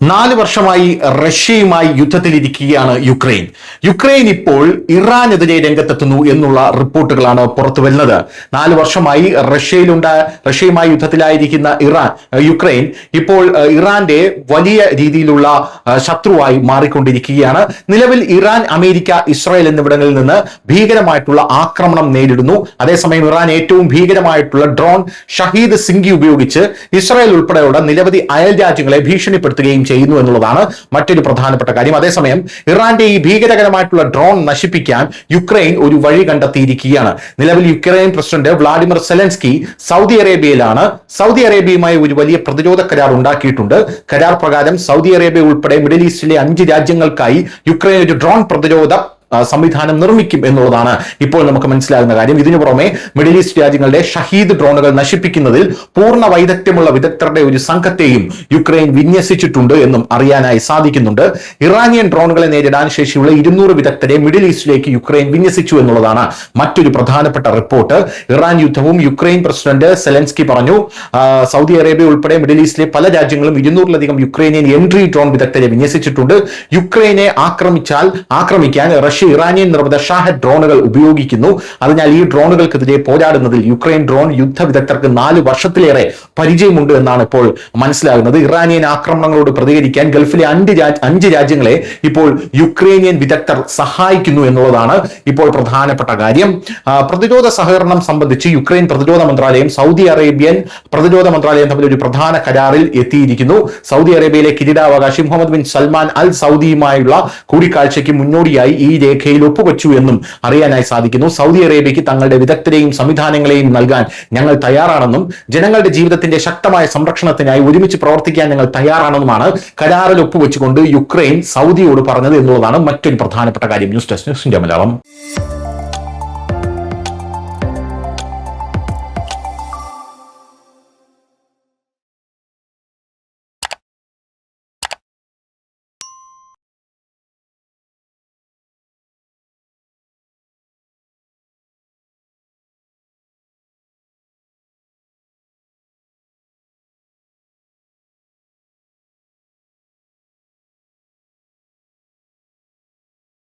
4 വർഷമായി റഷ്യയുമായി യുദ്ധത്തിലിരിക്കുകയാണ് യുക്രൈൻ ഇപ്പോൾ ഇറാനെതിരെ രംഗത്തെത്തുന്നു എന്നുള്ള റിപ്പോർട്ടുകളാണ് പുറത്തു വരുന്നത്. 4 വർഷമായി റഷ്യയുമായി യുദ്ധത്തിലായിരിക്കുന്ന യുക്രൈൻ ഇപ്പോൾ ഇറാന്റെ വലിയ രീതിയിലുള്ള ശത്രുവായി മാറിക്കൊണ്ടിരിക്കുകയാണ്. നിലവിൽ ഇറാൻ, അമേരിക്ക, ഇസ്രായേൽ എന്നിവിടങ്ങളിൽ നിന്ന് ഭീകരമായിട്ടുള്ള ആക്രമണം നേരിടുന്നു. അതേസമയം ഇറാൻ ഏറ്റവും ഭീകരമായിട്ടുള്ള ഡ്രോൺ ഷഹീദ് സിംഗി ഉപയോഗിച്ച് ഇസ്രായേൽ ഉൾപ്പെടെയുള്ള നിരവധി അയൽ രാജ്യങ്ങളെ ഭീഷണിപ്പെടുത്തുകയും ചെയ്യുന്നു എന്നുള്ളതാണ് മറ്റൊരു പ്രധാനപ്പെട്ട കാര്യം. അതേസമയം ഇറാന്റെ ഈ ഭീകരകരമായിട്ടുള്ള ഡ്രോൺ നശിപ്പിക്കാൻ യുക്രൈൻ ഒരു വഴി കണ്ടെത്തിയിരിക്കുകയാണ്. നിലവിൽ Ukraine president Vladimir Zelensky Saudi അറേബ്യയിലാണ്. സൗദി അറേബ്യയുമായി ഒരു വലിയ പ്രതിരോധ കരാർ ഉണ്ടാക്കിയിട്ടുണ്ട്. കരാർ പ്രകാരം സൗദി അറേബ്യ ഉൾപ്പെടെ മിഡിൽ ഈസ്റ്റിലെ 5 രാജ്യങ്ങൾക്കായി യുക്രൈൻ ഒരു ഡ്രോൺ പ്രതിരോധ സംവിധാനം നിർമ്മിക്കും എന്നുള്ളതാണ് ഇപ്പോൾ നമുക്ക് മനസ്സിലാകുന്ന കാര്യം. ഇതിനു പുറമെ മിഡിൽ ഈസ്റ്റ് രാജ്യങ്ങളുടെ ഷഹീദ് ഡ്രോണുകൾ നശിപ്പിക്കുന്നതിൽ പൂർണ്ണ വൈദഗ്ധ്യമുള്ള വിദഗ്ധരുടെ ഒരു സംഘത്തെയും യുക്രൈൻ വിന്യസിച്ചിട്ടുണ്ട് എന്നും അറിയാനായി സാധിക്കുന്നുണ്ട്. ഇറാനിയൻ ഡ്രോണുകളെ നേരിടാൻ ശേഷിയുള്ള 200 വിദഗ്ധരെ മിഡിൽ ഈസ്റ്റിലേക്ക് യുക്രൈൻ വിന്യസിച്ചു എന്നുള്ളതാണ് മറ്റൊരു പ്രധാനപ്പെട്ട റിപ്പോർട്ട്. ഇറാൻ യുദ്ധവും യുക്രൈൻ പ്രസിഡന്റ് സെലൻസ്കി പറഞ്ഞു, സൗദി അറേബ്യ ഉൾപ്പെടെ മിഡിൽ ഈസ്റ്റിലെ പല രാജ്യങ്ങളും 200-ലധികം യുക്രൈനിയൻ എൻട്രി ഡ്രോൺ വിദഗ്ധരെ വിന്യസിച്ചിട്ടുണ്ട്. യുക്രൈനെ ആക്രമിക്കാൻ റഷ്യ ഇറാനിയൻ നിർമ്മിത ഷാഹദ് ഡ്രോണുകൾ ഉപയോഗിക്കുന്നു. അതിനാൽ ഈ ഡ്രോണുകൾക്കെതിരെ പോരാടുന്നതിൽ യുക്രൈൻ ഡ്രോൺ യുദ്ധ വിദഗ്ധർക്ക് 4 വർഷത്തിലേറെ പരിചയമുണ്ട് എന്നാണ് ഇപ്പോൾ മനസ്സിലാകുന്നത്. ഇറാനിയൻ ആക്രമണങ്ങളോട് പ്രതികരിക്കാൻ ഗൾഫിലെ 5 രാജ്യങ്ങളെ ഇപ്പോൾ യുക്രൈനിയൻ വിദഗ്ധർ സഹായിക്കുന്നു എന്നുള്ളതാണ് ഇപ്പോൾ പ്രധാനപ്പെട്ട കാര്യം. പ്രതിരോധ സഹകരണം സംബന്ധിച്ച് യുക്രൈൻ പ്രതിരോധ മന്ത്രാലയം സൗദി അറേബ്യൻ പ്രതിരോധ മന്ത്രാലയം തമ്മിൽ ഒരു പ്രധാന കരാറിൽ എത്തിയിരിക്കുന്നു. സൗദി അറേബ്യയിലെ കിരീടാവകാശി മുഹമ്മദ് ബിൻ സൽമാൻ അൽ സൗദിയുമായുള്ള കൂടിക്കാഴ്ചയ്ക്ക് മുന്നോടിയായി ഈ രേഖയിൽ ഒപ്പുവെച്ചു എന്നും അറിയാനായി സാധിക്കുന്നു. സൗദി അറേബ്യയ്ക്ക് തങ്ങളുടെ വിദഗ്ധരെയും സംവിധാനങ്ങളെയും നൽകാൻ ഞങ്ങൾ തയ്യാറാണെന്നും ജനങ്ങളുടെ ജീവിതത്തിന്റെ ശക്തമായ സംരക്ഷണത്തിനായി ഒരുമിച്ച് പ്രവർത്തിക്കാൻ ഞങ്ങൾ തയ്യാറാണെന്നുമാണ് കരാറിൽ ഒപ്പുവെച്ചുകൊണ്ട് യുക്രൈൻ സൗദിയോട് പറഞ്ഞത് എന്നുള്ളതാണ് മറ്റൊരു പ്രധാനപ്പെട്ട കാര്യം. News desk India Malayalam.